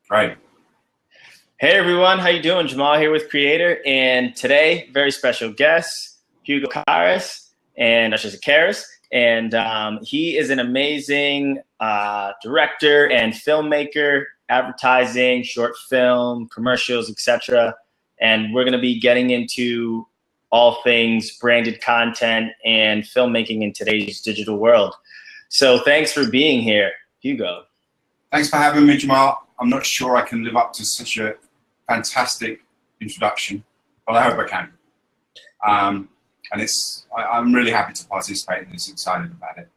Right. Hey everyone, how you doing? Jamal here with Creator, and today very special guest, Hugo Cariss, and that's just Cariss, and he is an amazing director and filmmaker, advertising, short film, commercials, etc. And we're going to be getting into all things branded content and filmmaking in today's digital world. So thanks for being here, Hugo. Thanks for having me, Jamal. I'm not sure I can live up to such a fantastic introduction, but I hope I can. I'm really happy to participate in this, excited about it.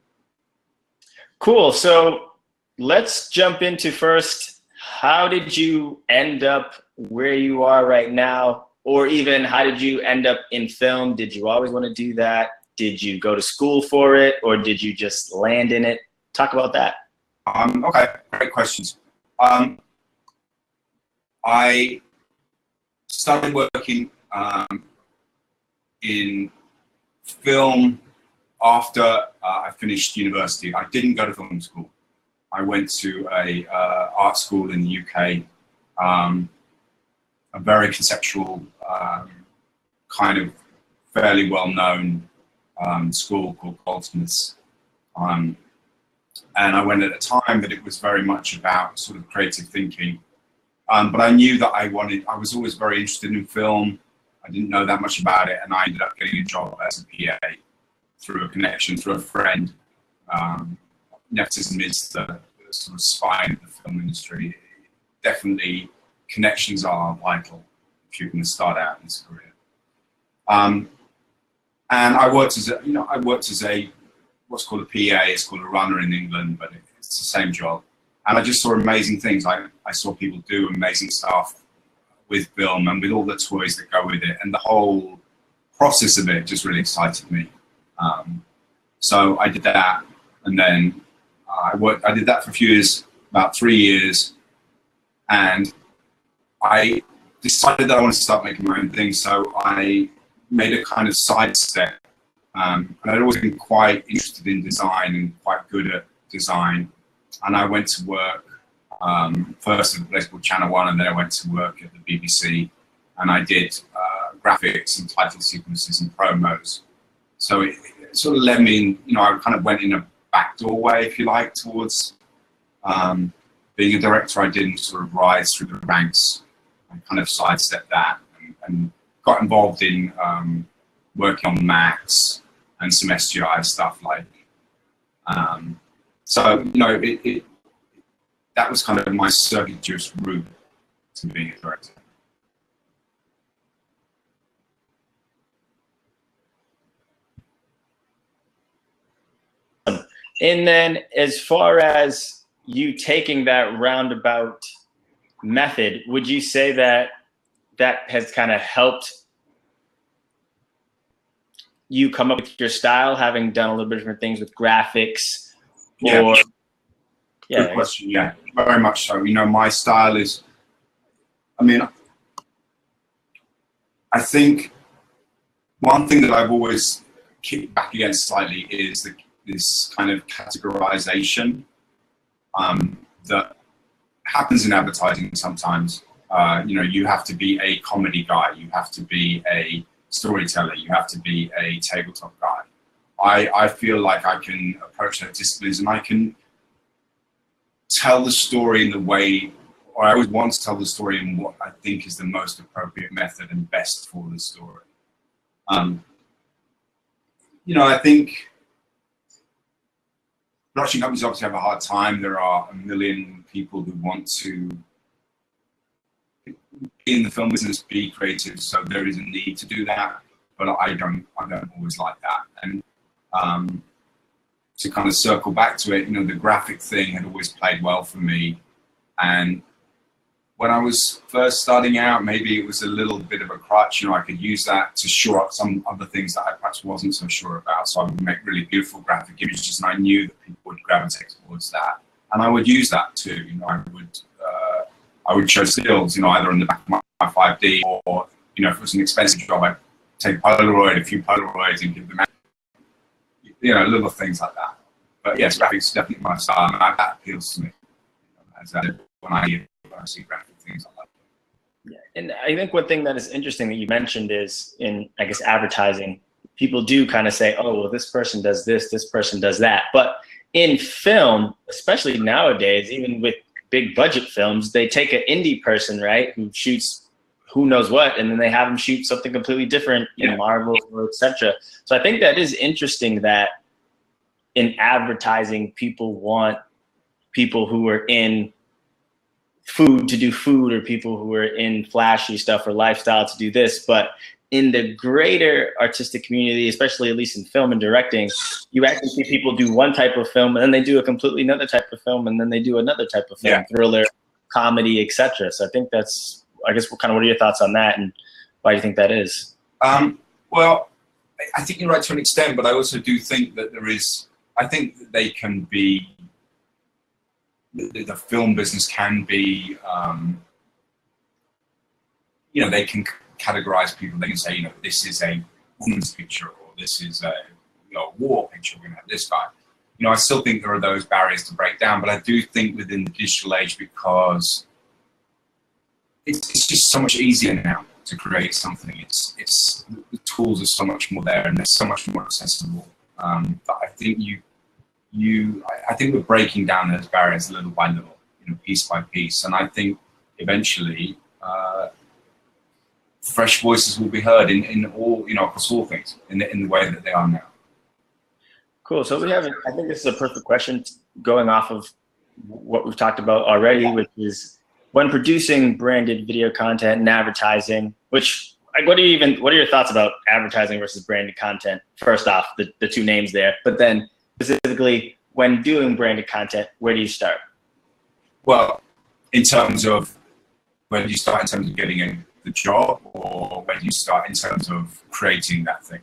Cool. So let's jump into first, how did you end up where you are right now? Or even how did you end up in film? Did you always want to do that? Did you go to school for it? Or did you just land in it? Talk about that. Okay, great questions. I started working in film after I finished university. I didn't go to film school. I went to a art school in the UK, a very conceptual, kind of fairly well-known school called Goldsmiths. And I went at a time that it was very much about sort of creative thinking. But I knew that I was always very interested in film. I didn't know that much about it, and I ended up getting a job as a PA through a connection, through a friend. Nepotism is the sort of spine of the film industry. Definitely, connections are vital if you're going to start out in this career. And I worked as what's called a PA. It's called a runner in England, but it's the same job. And I just saw amazing things. I saw people do amazing stuff with film and with all the toys that go with it. And the whole process of it just really excited me. So I did that. And then I did that for a few years, about 3 years. And I decided that I wanted to start making my own thing. So I made a kind of sidestep. And I'd always been quite interested in design and quite good at design. And I went to work first at a place called Channel 1, and then I went to work at the BBC, and I did graphics and title sequences and promos. So it sort of led me in, I kind of went in a back doorway, if you like, towards being a director. I didn't sort of rise through the ranks. I kind of sidestepped that and got involved in working on Macs and some SGI stuff like. So, that was kind of my circuitous route to being a director. And then as far as you taking that roundabout method, would you say that that has kind of helped you come up with your style, having done a little bit different things with graphics? Yeah. Good question. Yeah, very much so. My style is, I think one thing that I've always kicked back against slightly is this kind of categorization that happens in advertising sometimes. You have to be a comedy guy, you have to be a storyteller, you have to be a tabletop guy. I feel like I can approach those disciplines and I can tell the story in the way, or I always want to tell the story in what I think is the most appropriate method and best for the story. I think production companies obviously have a hard time. There are a million people who want to, in the film business, be creative, so there is a need to do that, but I don't always like that. And to kind of circle back to it, the graphic thing had always played well for me. And when I was first starting out, maybe it was a little bit of a crutch. I could use that to shore up some other things that I perhaps wasn't so sure about. So I would make really beautiful graphic images, and I knew that people would gravitate towards that. And I would use that too. I would show stills, either on the back of my 5D, or if it was an expensive job, I'd take a few Polaroids and give them out. Little things like that. But yes, graphics is definitely my style, and that appeals to me. When I when I see graphic things. I like it. Yeah. And I think one thing that is interesting that you mentioned is in, I guess, advertising, people do kind of say, oh, well, this person does this person does that. But in film, especially nowadays, even with big budget films, they take an indie person, right, who shoots who knows what, and then they have them shoot something completely different in Marvel or etc. So I think that is interesting that in advertising, people want people who are in food to do food, or people who are in flashy stuff or lifestyle to do this. But in the greater artistic community, especially at least in film and directing, you actually see people do one type of film and then they do a completely another type of film and then they do another type of film, thriller, comedy, etc. So I think that's, I guess, what are your thoughts on that, and why do you think that is? Well, I think you're right to an extent, but I also do think that there is, I think that they can be, the film business can be, you know, they can categorize people. They can say, you know, this is a woman's picture, or this is a, you know, war picture. We're going to have this guy. You know, I still think there are those barriers to break down, but I do think within the digital age, because it's just so much easier now to create something. It's the tools are so much more there, and they're so much more accessible. But I think I think we're breaking down those barriers little by little, you know, piece by piece, and I think eventually fresh voices will be heard in all, you know, across all things in the way that they are now. Cool. So we have, I think this is a perfect question going off of what we've talked about already, which is when producing branded video content and advertising, which, like, what are your thoughts about advertising versus branded content? First off, the two names there, but then specifically when doing branded content, where do you start? Well, in terms of, where do you start in terms of getting the job, or where do you start in terms of creating that thing?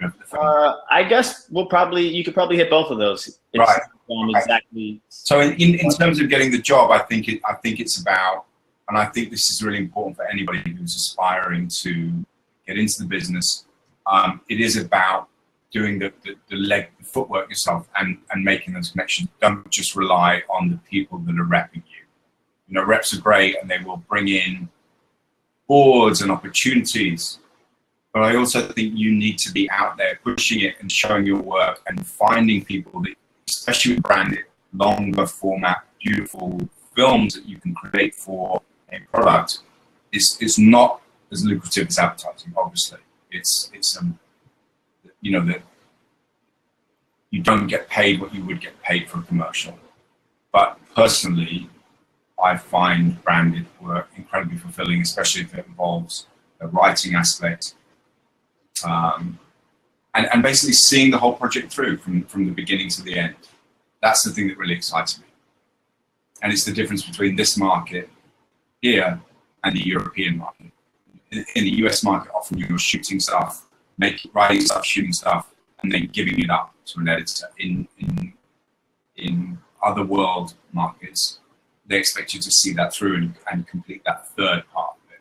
I guess you could probably hit both of those. Right. Exactly. So in terms of getting the job, I think it's about, and I think this is really important for anybody who's aspiring to get into the business. It is about doing the footwork yourself and making those connections. Don't just rely on the people that are repping you. You know, reps are great and they will bring in boards and opportunities. But I also think you need to be out there pushing it and showing your work and finding people that, especially with branded, longer format, beautiful films that you can create for a product, is not as lucrative as advertising. Obviously, it's you know, that you don't get paid what you would get paid for a commercial. But personally, I find branded work incredibly fulfilling, especially if it involves the writing aspect. And basically seeing the whole project through from the beginning to the end. That's the thing that really excites me. And it's the difference between this market here and the European market. In the US market, often you're shooting stuff, writing stuff, shooting stuff, and then giving it up to an editor. In other world markets, they expect you to see that through and complete that third part of it.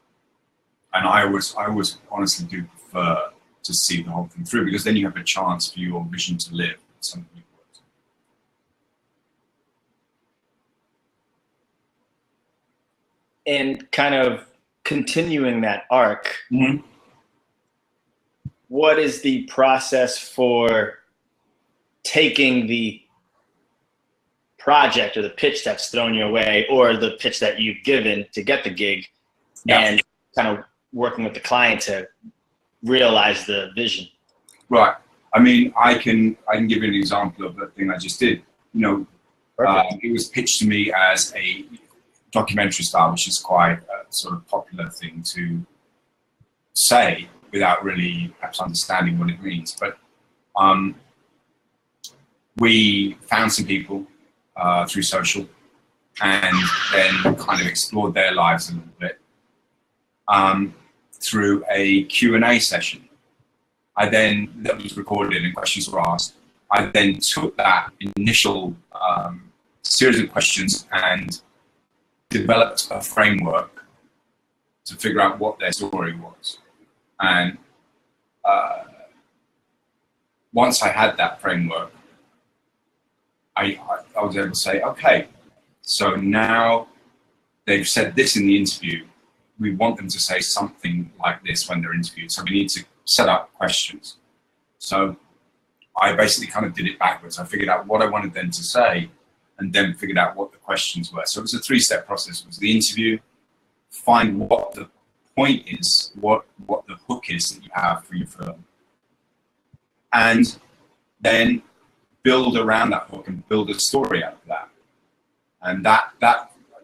And I always honestly do prefer to see the whole thing through, because then you have a chance for your vision to live. Something you've worked on. And kind of continuing that arc, mm-hmm. What is the process for taking the project or the pitch that's thrown your way, or the pitch that you've given to get the gig, and kind of working with the client to realize the vision? Right. I mean, I can give you an example of the thing I just did. You know, it was pitched to me as a documentary style, which is quite a sort of popular thing to say without really perhaps understanding what it means. But we found some people through social, and then kind of explored their lives a little bit through a Q&A session. That was recorded and questions were asked. I then took that initial series of questions and developed a framework to figure out what their story was. And once I had that framework, I was able to say, okay, so now they've said this in the interview. We want them to say something like this when they're interviewed. So we need to set up questions. So I basically kind of did it backwards. I figured out what I wanted them to say and then figured out what the questions were. So it was a 3-step process. It was the interview, find what the point is, what the hook is that you have for your film, and then build around that hook and build a story out of that. And that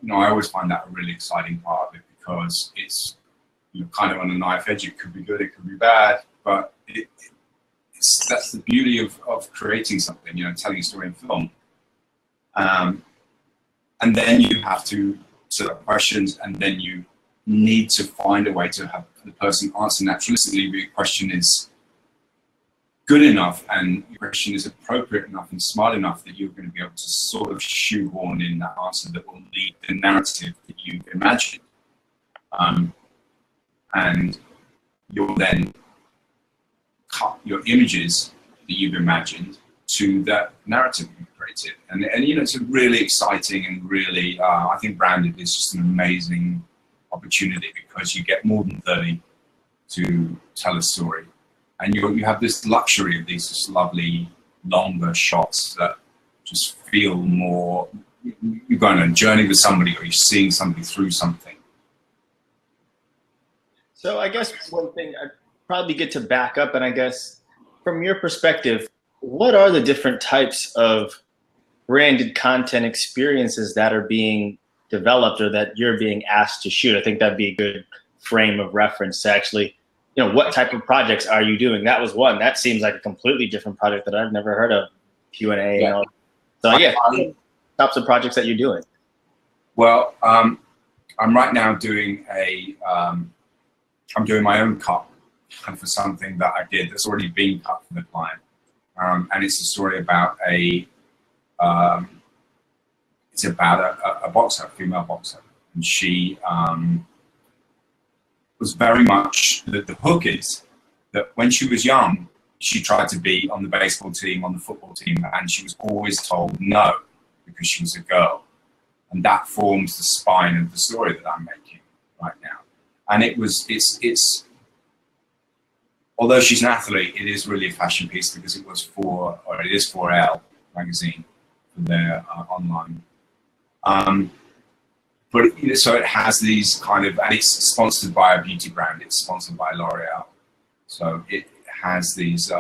you know, I always find that a really exciting part of it, because it's, you're kind of on a knife edge. It could be good, it could be bad, but that's the beauty of creating something, you know, telling a story in film. And then you have to set up questions, and then you need to find a way to have the person answer naturalistically. Your question is good enough and your question is appropriate enough and smart enough that you're going to be able to sort of shoehorn in that answer that will lead the narrative that you've imagined. And you'll then cut your images that you've imagined to that narrative you've created. And you know, it's a really exciting and really, I think Branded is just an amazing opportunity, because you get more than 30 to tell a story. And you have this luxury of these just lovely longer shots that just feel more, you're going on a journey with somebody, or you're seeing somebody through something. So I guess one thing I'd probably get to back up, and I guess from your perspective, what are the different types of branded content experiences that are being developed or that you're being asked to shoot? I think that'd be a good frame of reference to actually, you know, what type of projects are you doing? That was one. That seems like a completely different project that I've never heard of, Q&A. Yeah. And all. So yeah, types of projects that you're doing. Well, I'm right now doing I'm doing my own cut for something that I did that's already been cut for the client. And it's a story about a boxer, a female boxer. And she was very much, the hook is that when she was young, she tried to be on the baseball team, on the football team, and she was always told no because she was a girl. And that forms the spine of the story that I'm making right now. And it's although she's an athlete, it is really a fashion piece, because it is for Elle magazine, for their online. But you know, so it has these kind of, and it's sponsored by a beauty brand. It's sponsored by L'Oreal, so it has these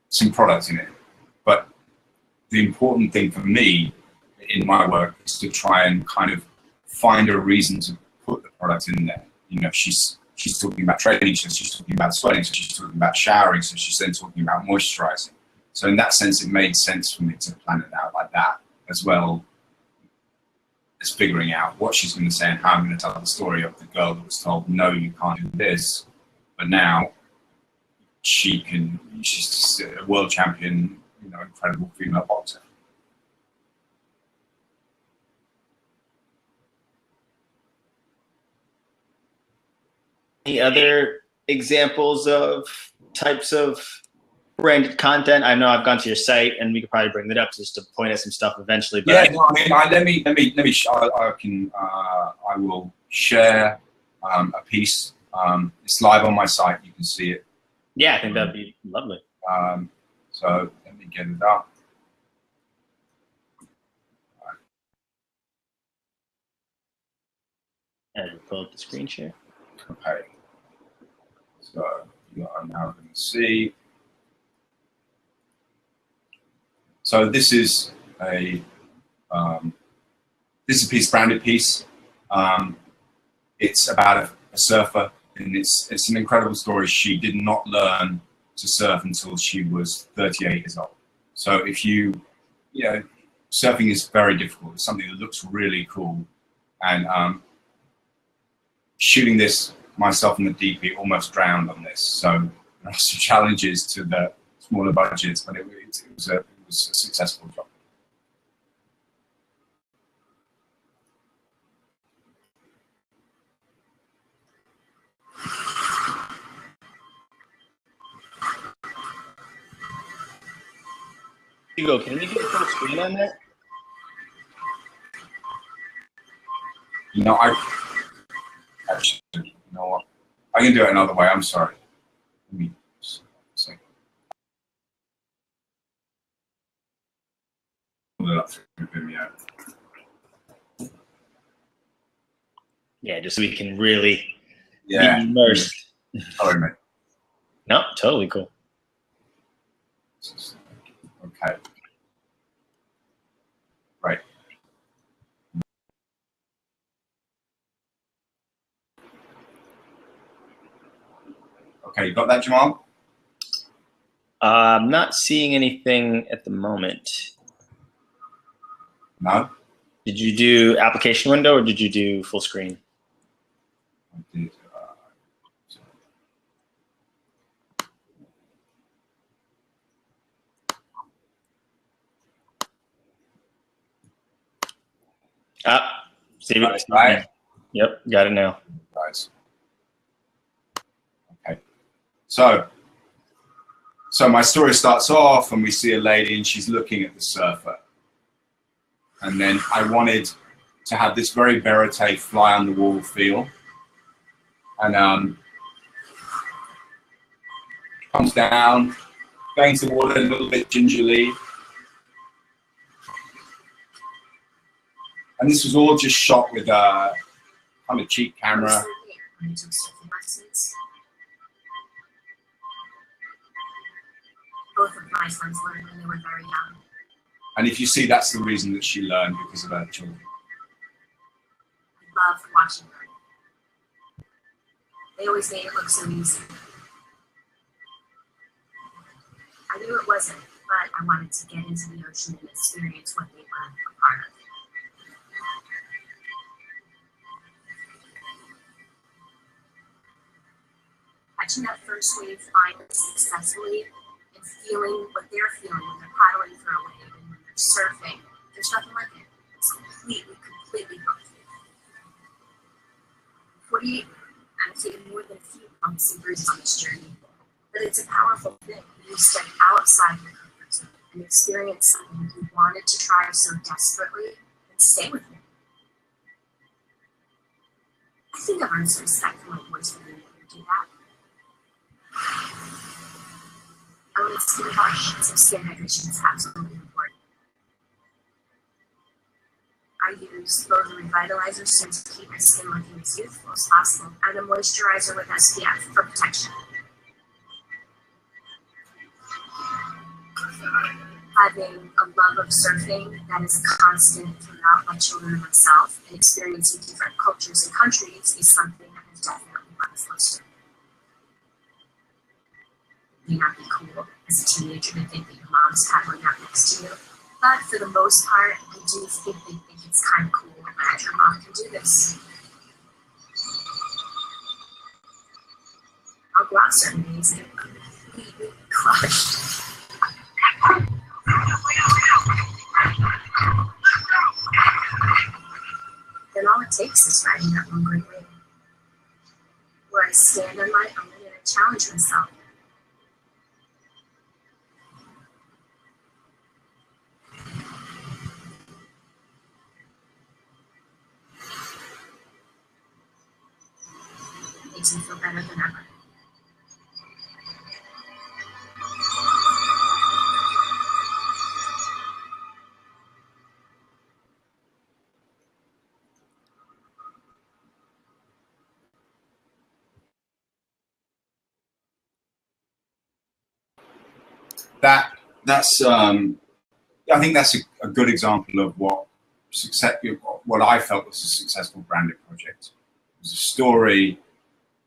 some products in it. But the important thing for me in my work is to try and kind of find a reason to put the product in there. You know, she's talking about training, so she's talking about sweating, so she's talking about showering, so she's then talking about moisturizing. So in that sense, it made sense for me to plan it out like that, as well as figuring out what she's going to say and how I'm going to tell the story of the girl that was told, no, you can't do this, but now she's just a world champion, you know, incredible female boxer. Any other examples of types of branded content? I know I've gone to your site, and we could probably bring that up just to point at some stuff eventually. But yeah, no, I mean, I will share a piece. It's live on my site. You can see it. Yeah, I think that'd be lovely. So let me get it up. And we'll pull up the screen share. Okay. So you are now going to see. So this is a piece, branded piece. It's about a surfer, and it's an incredible story. She did not learn to surf until she was 38 years old. So if you know, surfing is very difficult. It's something that looks really cool, and shooting this myself in the DP almost drowned on this. So there are some challenges to the smaller budgets, but it was a successful job. Hugo, can you get full screen on that? You know, actually, you know what? I can do it another way. I'm sorry. Let me see. Pull it up through Vimeo. Yeah, just so we can really be Yeah. immersed. Sorry, mate. No, totally cool. Okay. Right. Okay, you got that, Jamal? I'm not seeing anything at the moment. No? Did you do application window or did you do full screen? I did. See it? Right. Yep, got it now. Guys. Okay. So my story starts off and we see a lady and she's looking at the surfer. And then I wanted to have this very verite fly on the wall feel. And comes down, bangs the water a little bit gingerly. And this was all just shot with a kind of cheap camera. Both of my sons learned when they were very young. And if you see, that's the reason that she learned, because of her children. I loved watching them. They always made it look so easy. I knew it wasn't, but I wanted to get into the ocean and experience what they were a part of. Catching that first wave finally successfully and feeling what they're feeling when they're paddling for a wave and when they're surfing, there's nothing like it. It's completely hooked. I've taken more than a few bumps and bruises on this journey, but it's a powerful thing. You step outside your comfort zone and experience something you wanted to try so desperately and stay with it. I think I've earned some respect for my voice for being able to do that. I want to be harsh, so skin hydration is absolutely important. I use both a revitalizer to keep my skin looking as youthful as possible and a moisturizer with SPF for protection. Having a love of surfing that is constant throughout my children and myself, and experiencing different cultures and countries is something that has definitely brought us closer. It may not be cool as a teenager to think that your mom's paddling out next to you, but for the most part, I do think they think it's kind of cool that your mom can do this. I'll go out certain days and completely crushed. Then all it takes is riding that one great wave, where I stand on my own and I challenge myself. It makes me feel better than ever. That's I think that's a good example of what I felt was a successful branded project. It was a story.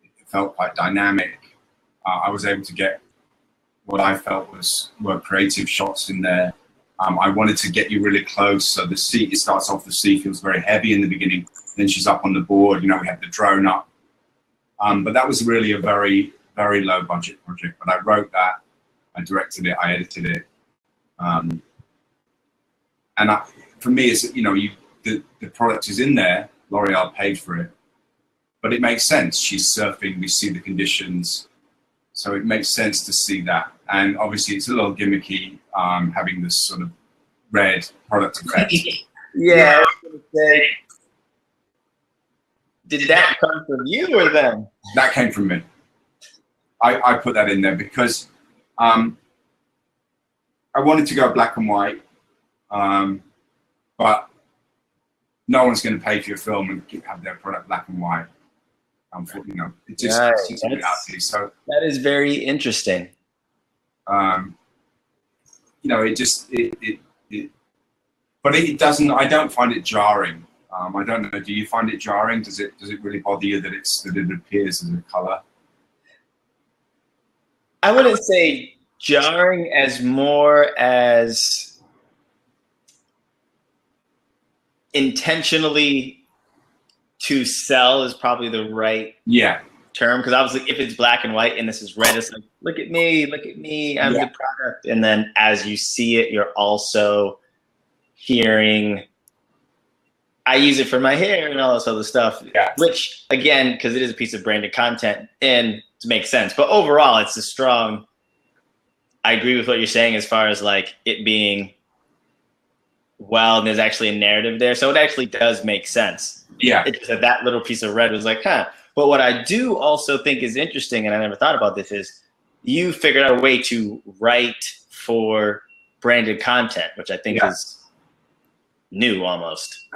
It felt quite dynamic. I was able to get what I felt were creative shots in there. I wanted to get you really close. So the sea, it starts off, the sea feels very heavy in the beginning. Then she's up on the board. You know, we have the drone up. But that was really a very, very low budget project. But I wrote that, I directed it, I edited it. And for me, it's, you know, the product is in there. L'Oreal paid for it, but it makes sense. She's surfing. We see the conditions, so it makes sense to see that. And obviously, it's a little gimmicky, having this sort of red product effect. Yeah, I was gonna say, Did that come from you or them? That came from me. I put that in there because I wanted to go black and white, but no one's going to pay for your film and have their product black and white. Unfortunately, it just is reality. So that is very interesting. But it doesn't. I don't find it jarring. I don't know. Do you find it jarring? Does it really bother you that it appears as a color? I wouldn't say jarring as more as intentionally to sell is probably the right term, because obviously if it's black and white and this is red, it's like, look at me, I'm the product. And then as you see it, you're also hearing, I use it for my hair and all this other stuff, which again, because it is a piece of branded content and to make sense, but overall it's a strong, I agree with what you're saying as far as like it being, well, and there's actually a narrative there. So it actually does make sense. Yeah. It's just that little piece of red was like, huh. But what I do also think is interesting, and I never thought about this, is you figured out a way to write for branded content, which I think is new almost.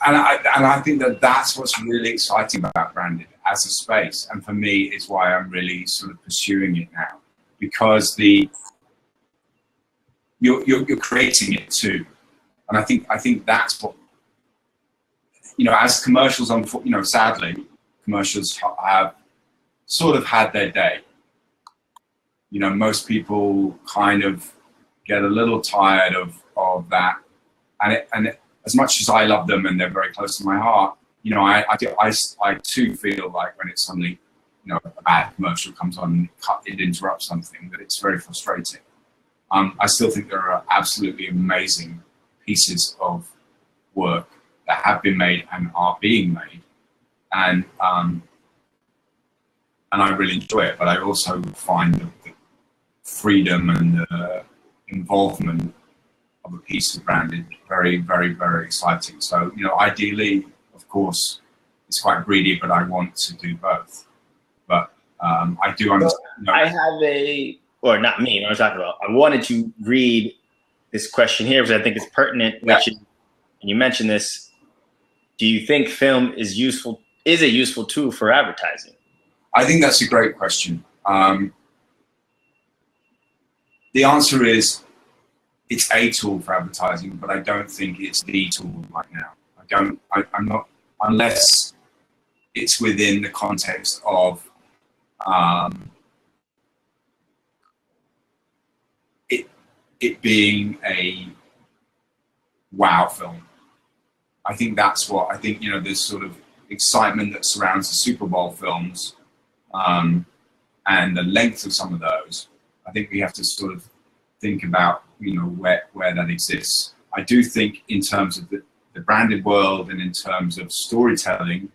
And I think that's what's really exciting about branded as a space. And for me, it's why I'm really sort of pursuing it now, because you're creating it too. And I think that's what, as commercials, sadly, commercials have sort of had their day. Most people kind of get a little tired of that. And as much as I love them and they're very close to my heart, I too feel like when it's suddenly, a bad commercial comes on, it interrupts something, that it's very frustrating. I still think there are absolutely amazing pieces of work that have been made and are being made, and I really enjoy it. But I also find the freedom and the involvement of a piece of branded very, very, very exciting. So ideally, of course, it's quite greedy, but I want to do both. But I do understand. I have or not me, what I'm talking about. I wanted to read this question here because I think it's pertinent, which is, and you mentioned this, do you think film is a useful tool for advertising? I think that's a great question. The answer is it's a tool for advertising, but I don't think it's the tool right now. I'm not, unless it's within the context of it being a wow film. I think that's what, there's sort of excitement that surrounds the Super Bowl films and the length of some of those. I think we have to sort of think about, where that exists. I do think in terms of the branded world and in terms of storytelling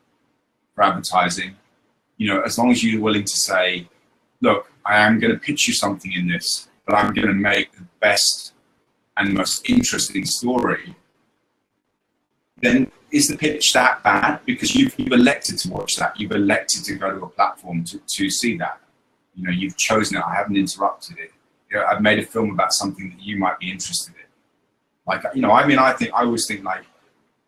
for advertising, as long as you're willing to say, look, I am going to pitch you something in this, but I'm going to make the best and most interesting story, then is the pitch that bad? Because you've elected to watch that. You've elected to go to a platform to see that. You've chosen it. I haven't interrupted it. I've made a film about something that you might be interested in. Like, I always think like,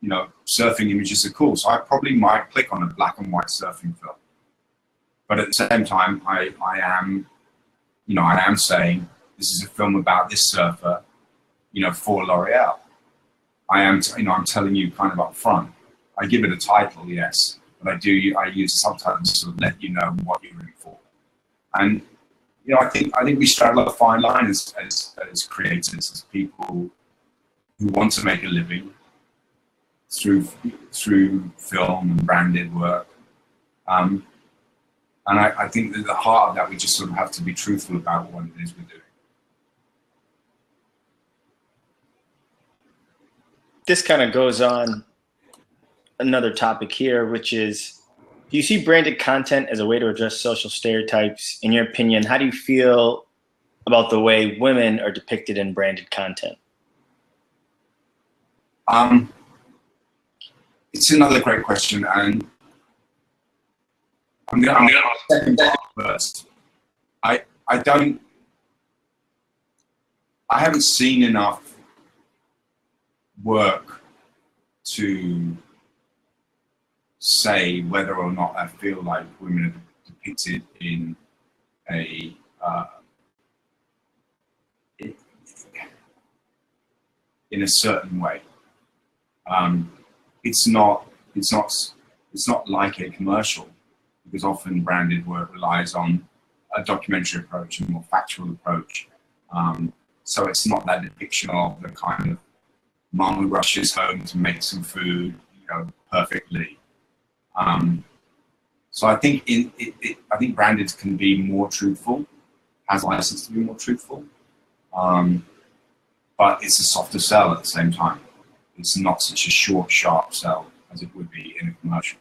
surfing images are cool. So I probably might click on a black and white surfing film. But at the same time, I am saying this is a film about this surfer, for L'Oreal. I'm telling you kind of up front. I give it a title, yes, but I use subtitles to sort of let you know what you're in for. And I think we straddle a fine line as creators, as people who want to make a living through film and branded work. And I think that at the heart of that, we just sort of have to be truthful about what it is we're doing. This kind of goes on another topic here, which is, do you see branded content as a way to address social stereotypes? In your opinion, how do you feel about the way women are depicted in branded content? It's another great question, and I'm going to second that first. I haven't seen enough work to say whether or not I feel like women are depicted in a in a certain way. It's not like a commercial, because often branded work relies on a documentary approach, a more factual approach. So it's not that depiction of the kind of mom who rushes home to make some food, you know, perfectly. So I think I think branded can be more truthful, has license to be more truthful, but it's a softer sell at the same time. It's not such a short, sharp sell as it would be in a commercial.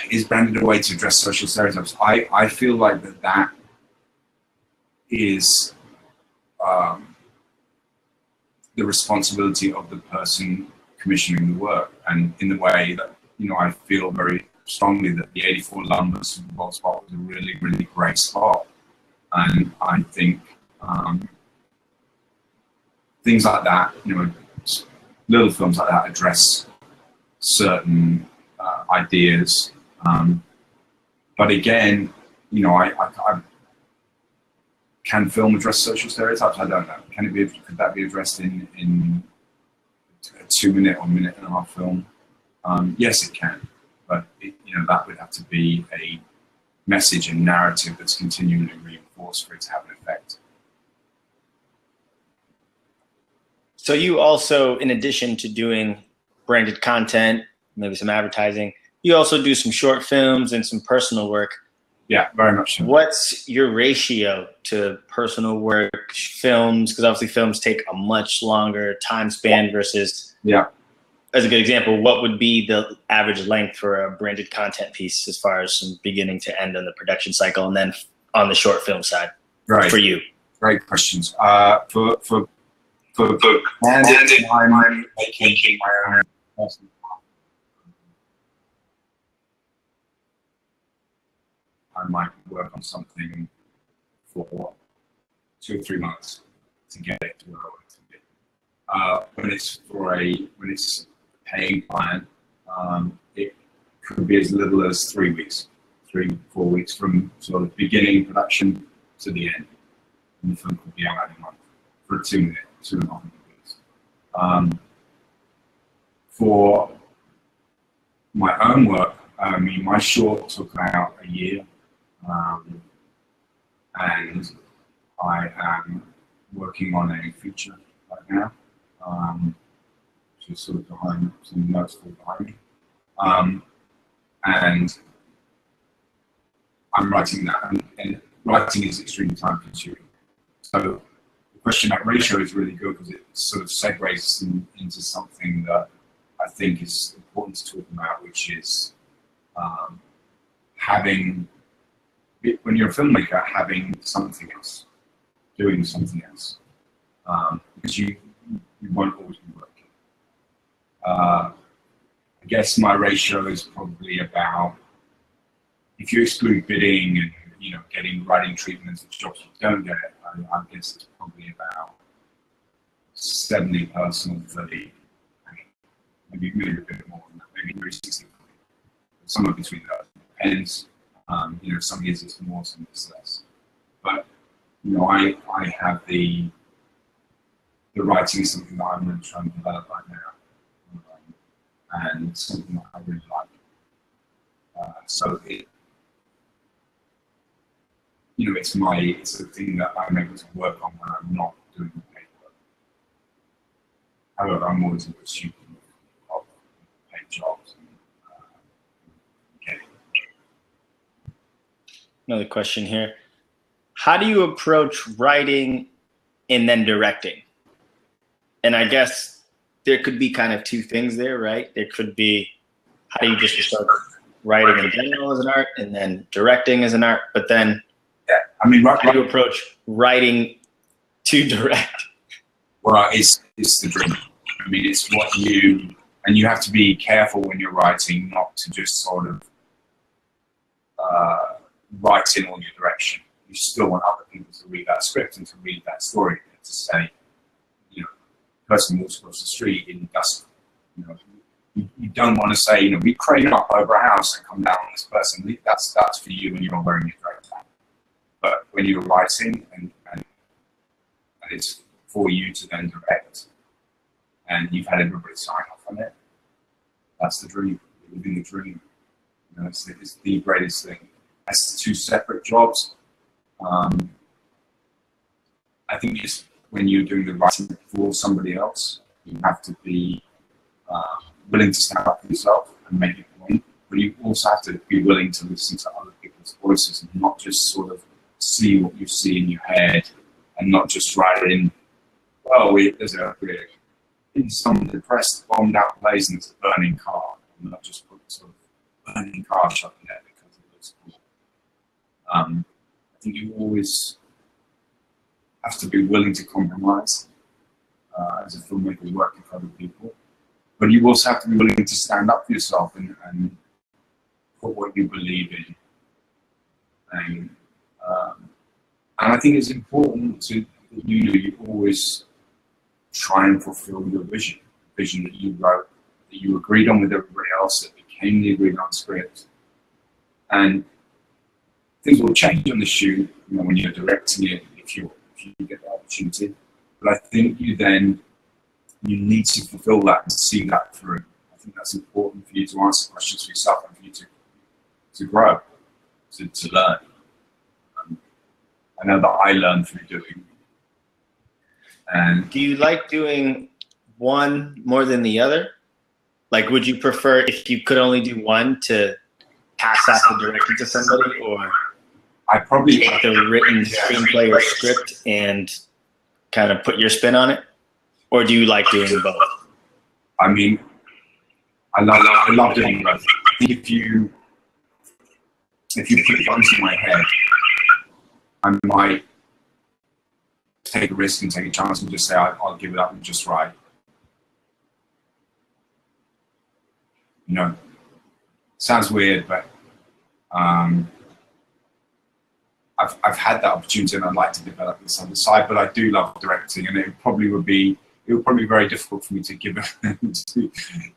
Is branded a way to address social stereotypes? I feel like that is the responsibility of the person commissioning the work, and in the way that, you know, I feel very strongly that the 84 Lumber Super Bowl spot was a really, really great spot. And I think things like that, you know, little films like that address certain ideas. But again, you know, I can film address social stereotypes? I don't know. Can it be? Could that be addressed in a 2-minute or minute and a half film? Yes, it can. But you know, that would have to be a message and narrative that's continually reinforced for it to have an effect. So you also, in addition to doing branded content, maybe some advertising, you also do some short films and some personal work. Yeah, very much so. What's your ratio to personal work, films? Because obviously films take a much longer time span versus, as a good example, what would be the average length for a branded content piece as far as from beginning to end on the production cycle, and then on the short film side, for you? Great questions. For branded, I'm making my own personal. I might work on something for 2 or 3 months to get it to where I want it to be. When it's paying client, it could be as little as 3 weeks, 3-4 weeks from sort of beginning production to the end. And the film could be out in a month for a 2-minute, 2.5 minutes. For my own work, I mean, my short took about a year. And I am working on a feature right now, which is sort of behind, some notes behind me. And I'm writing that, and writing is extremely time consuming. So the question about ratio is really good, because it sort of segues into something that I think is important to talk about, which is having, when you're a filmmaker, having something else, doing something else, because you won't always be working. I guess my ratio is probably about, if you exclude bidding and, you know, getting writing treatments and jobs you don't get, I guess it's probably about 70 personal, 30, maybe a bit more than that, maybe 60, somewhere between those. Depends. You know, some years it's more, some years less. But you know, I have the writing is something that I'm really trying to develop right now, and something that I really like. So it, you know, it's a thing that I'm able to work on when I'm not doing the paperwork. However, I'm always in pursuit of paid jobs. Another question here. How do you approach writing and then directing? And I guess there could be kind of two things there, right? There could be, how do you just start writing in general as an art and then directing as an art? But then, I mean, how do you approach writing to direct? Well, it's the dream. I mean, it's what you, and you have to be careful when you're writing not to just sort of write in all your direction. You still want other people to read that script and to read that story and to say, you know, the person walks across the street in dusk. You know, you don't want to say, you know, we crane up over a house and come down on this person. That's for you when you're wearing your direct hat. But when you're writing and it's for you to then direct, and you've had everybody sign off on it, that's the dream. You're living the dream. You know, it's the greatest thing. As two separate jobs, I think just when you're doing the writing for somebody else, you have to be willing to stand up for yourself and make it point. But you also have to be willing to listen to other people's voices and not just sort of see what you see in your head and not just write in, well, there's in some depressed, bombed out place and there's a burning car, and not just put sort of burning car shot in there because it looks cool. I think you always have to be willing to compromise as a filmmaker working for other people, but you also have to be willing to stand up for yourself and put what you believe in. And I think it's important to you always try and fulfill your vision that you wrote, that you agreed on with everybody else, that became the agreed on script. And things will change on the shoot, you know, when you're directing it, if you get the opportunity. But I think you need to fulfill that and see that through. I think that's important for you to answer questions for yourself and for you to grow, to learn. I know that I learned through doing. And do you like doing one more than the other? Like, would you prefer, if you could only do one, to pass that the direction to somebody, or I probably take the written screenplay or script and kind of put your spin on it? Or do you like doing both? I mean, I love doing both. I think if you put it onto my head, I might take a risk and take a chance and just say, I'll give it up and just write. You know, sounds weird, but I've had that opportunity and I'd like to develop this on the side, but I do love directing, and it would probably be very difficult for me to give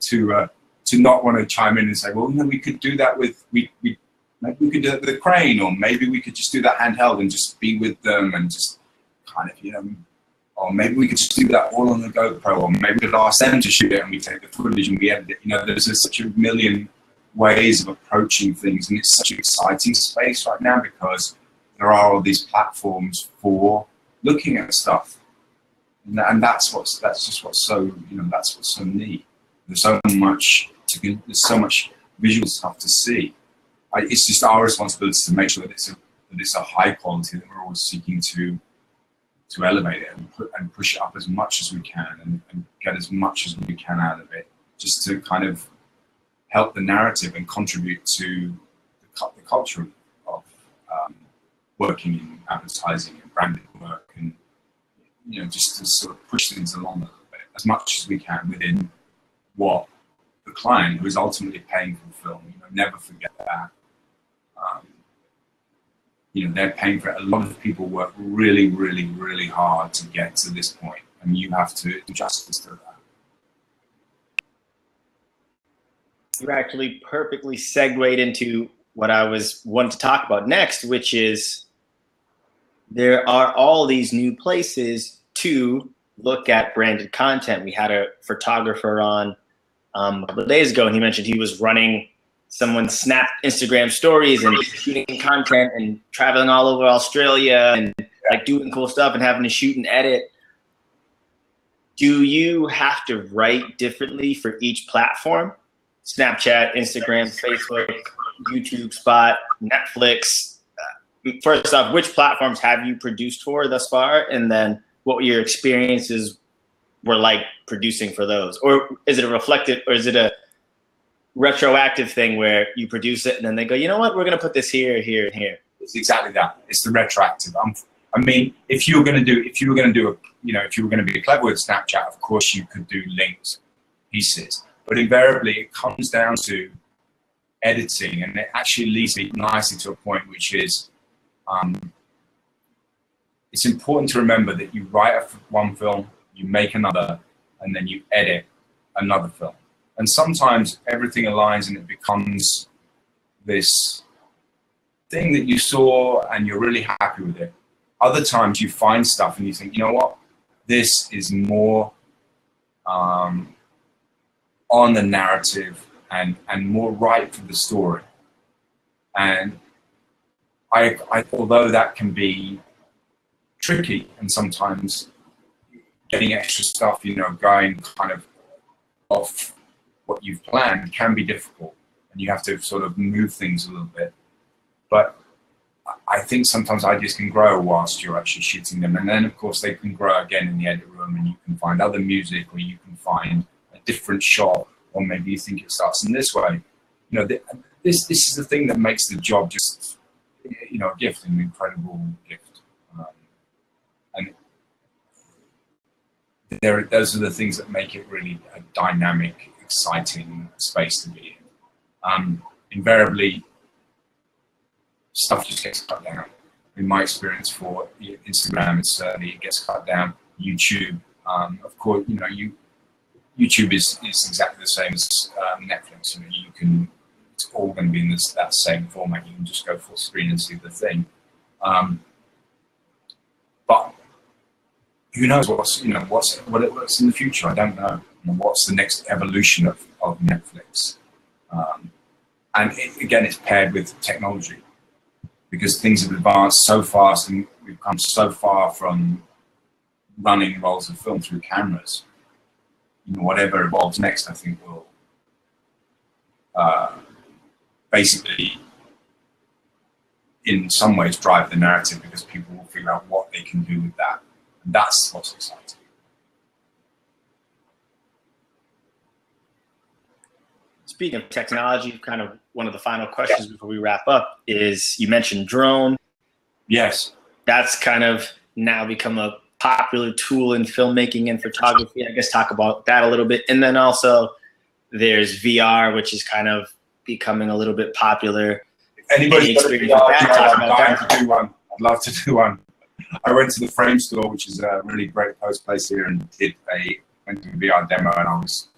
to not want to chime in and say, well, you know, we could do that with maybe we could do it with a crane, or maybe we could just do that handheld and just be with them and just kind of, you know, or maybe we could just do that all on the GoPro, or maybe we could ask them to shoot it and we take the footage and we edit it. You know, there's such a million ways of approaching things, and it's such an exciting space right now because there are all these platforms for looking at stuff, and that's just what's so, you know, that's what's so neat. There's so much visual stuff to see. It's just our responsibility to make sure that it's a high quality, that we're always seeking to elevate it and push it up as much as we can and get as much as we can out of it, just to kind of help the narrative and contribute to the culture of working in advertising and branding work, and, you know, just to sort of push things along a little bit as much as we can within what the client, who is ultimately paying for the film, you know, never forget that. You know, they're paying for it. A lot of people work really, really, really hard to get to this point, and you have to do justice to that. You actually perfectly segued into what I was wanting to talk about next, which is there are all these new places to look at branded content. We had a photographer on a couple of days ago, and he mentioned he was running someone's Snap Instagram stories and shooting content and traveling all over Australia and like doing cool stuff and having to shoot and edit. Do you have to write differently for each platform? Snapchat, Instagram, Facebook, YouTube, Spot, Netflix. First off, which platforms have you produced for thus far? And then what your experiences were like producing for those? Or is it a reflective, or is it a retroactive thing where you produce it and then they go, you know what, we're going to put this here, here, and here? It's exactly that. It's the retroactive. I mean, if you were going to do if you were going to be clever with Snapchat, of course you could do linked pieces, but invariably it comes down to editing, and it actually leads me nicely to a point, which is it's important to remember that you write one film, you make another, and then you edit another film. And sometimes everything aligns and it becomes this thing that you saw and you're really happy with it. Other times you find stuff and you think, you know what, this is more on the narrative and more right for the story. And although that can be tricky and sometimes getting extra stuff, going kind of off what you've planned can be difficult, and you have to sort of move things a little bit. But I think sometimes ideas can grow whilst you're actually shooting them, and then of course they can grow again in the edit room, and you can find other music, or you can find a different shot, or maybe you think it starts in this way. This is the thing that makes the job just a gift, an incredible gift. And those are the things that make it really a dynamic, exciting space to be in. Invariably, stuff just gets cut down. In my experience for Instagram, it gets cut down. YouTube, of course, YouTube is exactly the same as Netflix. It's all going to be in that same format. You can just go full screen and see the thing. But who knows what's in the future? I don't know. What's the next evolution of Netflix? And again, it's paired with technology, because things have advanced so fast and we've come so far from running rolls of film through cameras. Whatever evolves next, I think will basically, in some ways, drive the narrative, because people will figure out what they can do with that. And that's what's exciting. Speaking of technology, kind of one of the final questions before we wrap up is, you mentioned drone. Yes. That's kind of now become a popular tool in filmmaking and photography. I guess talk about that a little bit. And then also there's VR, which is kind of becoming a little bit popular. Anybody got a VR? To do one. I'd love to do one. I went to the Frame Store, which is a really great post place here, and went to a VR demo, and I was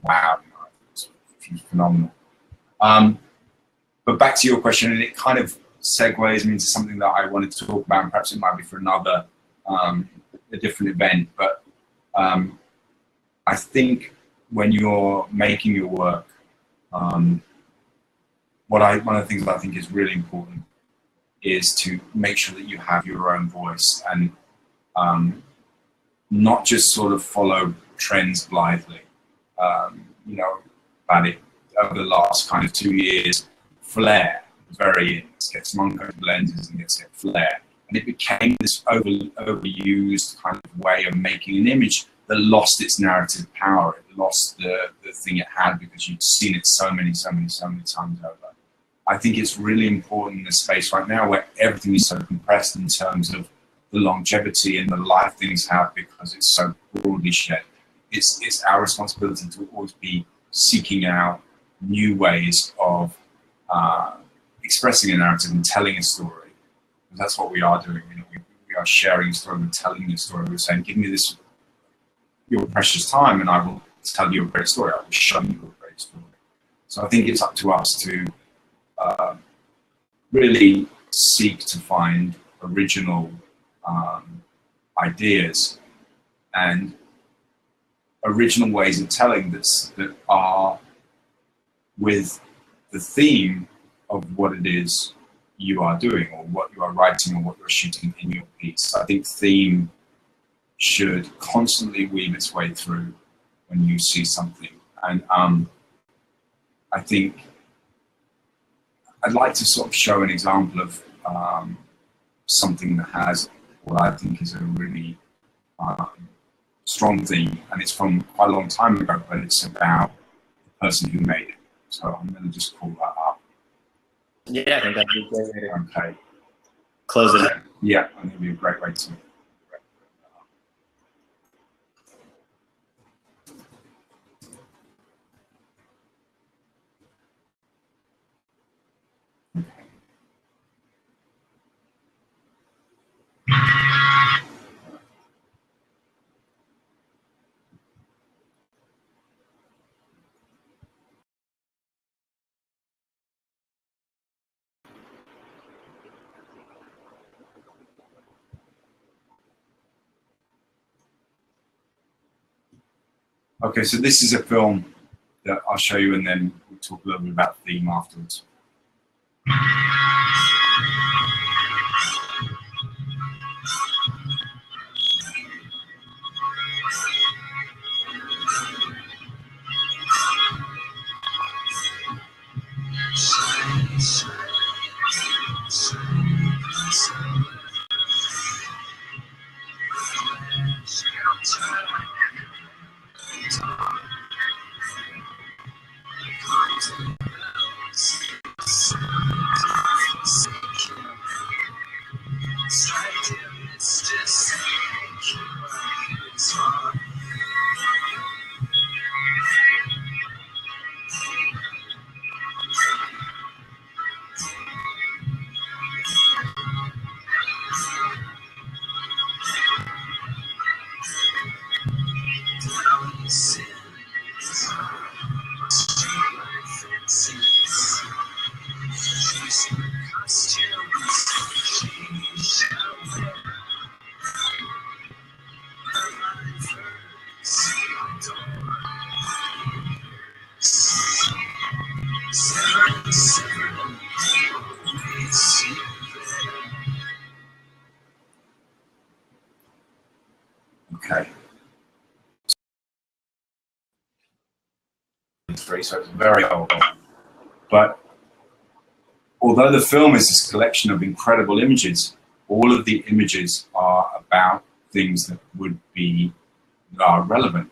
wow. It was phenomenal. But back to your question, and it kind of segues me into something that I wanted to talk about, and perhaps it might be for another, a different event. But I think when you're making your work, one of the things that I think is really important is to make sure that you have your own voice, and not just sort of follow trends blithely. About it over the last kind of 2 years, flare was very in. Let's get some uncoated lenses and let's get flare. And it became this overused kind of way of making an image that lost its narrative power. It lost the thing it had, because you'd seen it so many times over. I think it's really important in the space right now where everything is so compressed in terms of the longevity and the life things have, because it's so broadly shared. It's our responsibility to always be seeking out new ways of expressing a narrative and telling a story. And that's what we are doing. We are sharing a story, we're telling a story. We're saying, give me your precious time, and I will tell you a great story. I will show you a great story. So I think it's up to us to really seek to find original ideas and original ways of telling that are with the theme of what it is you are doing, or what you are writing, or what you're shooting in your piece. I think theme should constantly weave its way through when you see something. And I think I'd like to sort of show an example of something that has what I think is a really strong theme, and it's from quite a long time ago, but it's about the person who made it. So I'm going to just pull that up. Yeah, I think that'd be great. Okay. Close it. Yeah, I think it'd be a great way to. Okay, so this is a film that I'll show you, and then we'll talk a little bit about the theme afterwards. Okay. So it's very old. But although the film is this collection of incredible images, all of the images are about things that are relevant.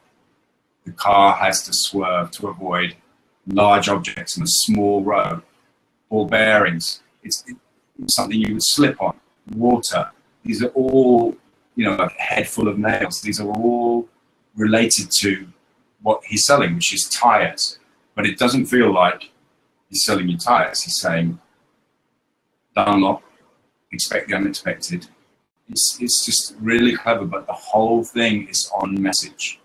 The car has to swerve to avoid large objects on a small road, ball bearings. It's something you would slip on, water. These are all, a head full of nails. These are all related to what he's selling, which is tires. But it doesn't feel like he's selling you tires. He's saying, Dunlop, expect the unexpected. It's just really clever, but the whole thing is on message.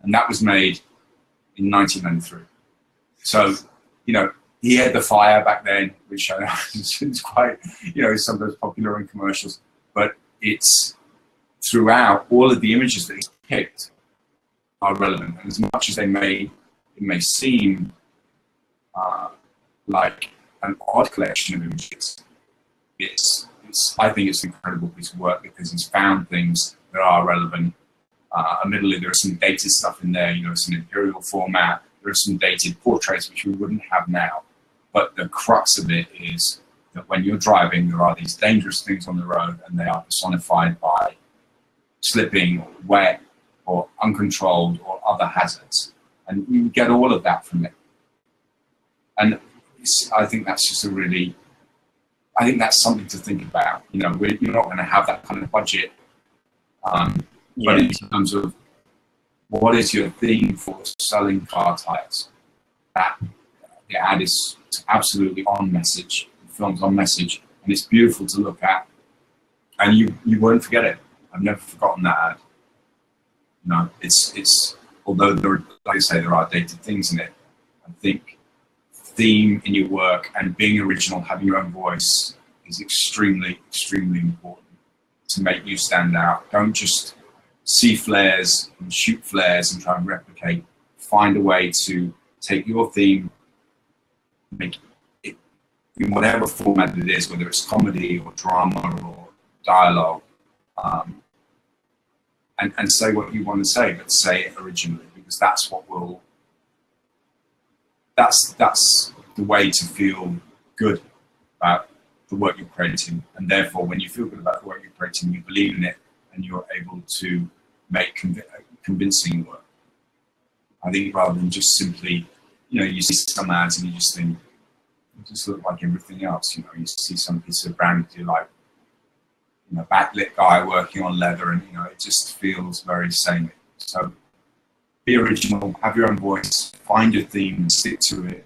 And that was made in 1993. So, he had the fire back then, which I know is quite, sometimes popular in commercials, but it's throughout. All of the images that he's picked are relevant. And as much as it may seem like an odd collection of images, I think it's an incredible piece of work because he's found things that are relevant. Admittedly, there is some dated stuff in there, some imperial format. There are some dated portraits which we wouldn't have now. But the crux of it is that when you're driving, there are these dangerous things on the road, and they are personified by slipping, or wet, or uncontrolled, or other hazards. And you get all of that from it. And I think that's just I think that's something to think about. You're not going to have that kind of budget. But in terms of what is your theme for selling car tires, the ad is absolutely on message. The film's on message, and it's beautiful to look at. And you won't forget it. I've never forgotten that ad. It's although like I say, there are dated things in it. I think theme in your work and being original, having your own voice is extremely, extremely important to make you stand out. Don't just see flares and shoot flares and try and replicate. Find a way to take your theme, make it in whatever format it is, whether it's comedy or drama or dialogue, and say what you want to say, but say it originally, because that's what will. That's the way to feel good about the work you're creating, and therefore, when you feel good about the work you're creating, you believe in it, and you're able to make convincing work. I think rather than just simply, you see some ads and you just think, it just look like everything else. You see some piece of brand that you like, backlit guy working on leather, and it just feels very samey. So be original, have your own voice, find your theme, stick to it,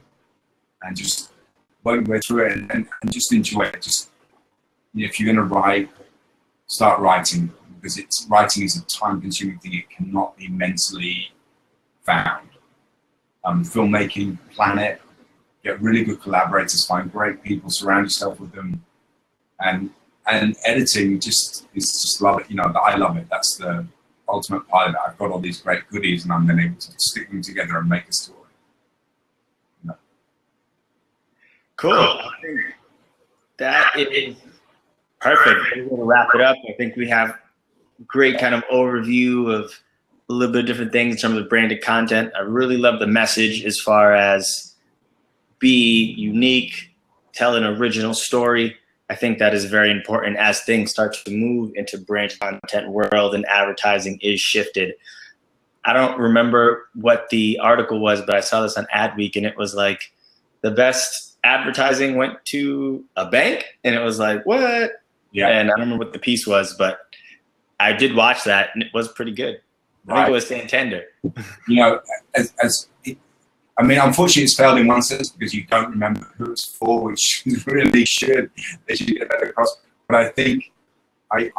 and just work your way through it, and just enjoy it. Just if you're going to write, start writing, because writing is a time-consuming thing. It cannot be mentally found. Filmmaking, plan it, get really good collaborators, find great people, surround yourself with them, and editing is just love it. I love it. That's the ultimate part of it. I've got all these great goodies, and I'm then able to stick them together and make a story. Cool. I think that is perfect. We're going to wrap it up. I think we have a great kind of overview of a little bit of different things in terms of branded content. I really love the message as far as be unique, tell an original story. I think that is very important as things start to move into branded content world and advertising is shifted. I don't remember what the article was, but I saw this on Adweek, and it was like the best advertising went to a bank, and it was like, what? Yeah. And I don't remember what the piece was, but I did watch that, and it was pretty good. I think it was Santander. Unfortunately, it's failed in one sense because you don't remember who it's for, which really should. They should get better across. But I think I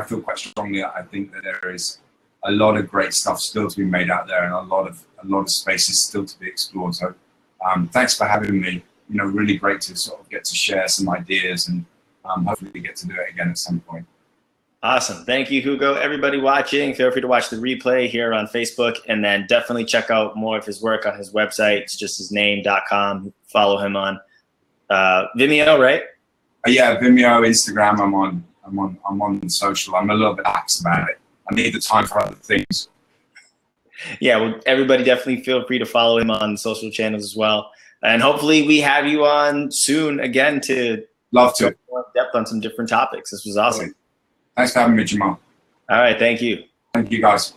feel quite strongly. I think that there is a lot of great stuff still to be made out there, and a lot of spaces still to be explored. So, thanks for having me. Really great to sort of get to share some ideas, and hopefully get to do it again at some point. Awesome. Thank you, Hugo. Everybody watching, feel free to watch the replay here on Facebook, and then definitely check out more of his work on his website. It's just his name.com. Follow him on Vimeo, right? Yeah, Vimeo, Instagram. I'm on social. I'm a little bit lax about it. I need the time for other things. Yeah, well, everybody definitely feel free to follow him on social channels as well. And hopefully we have you on soon again to love to go more in depth on some different topics. This was awesome. Thanks for having me, Jamal. All right, thank you. Thank you, guys.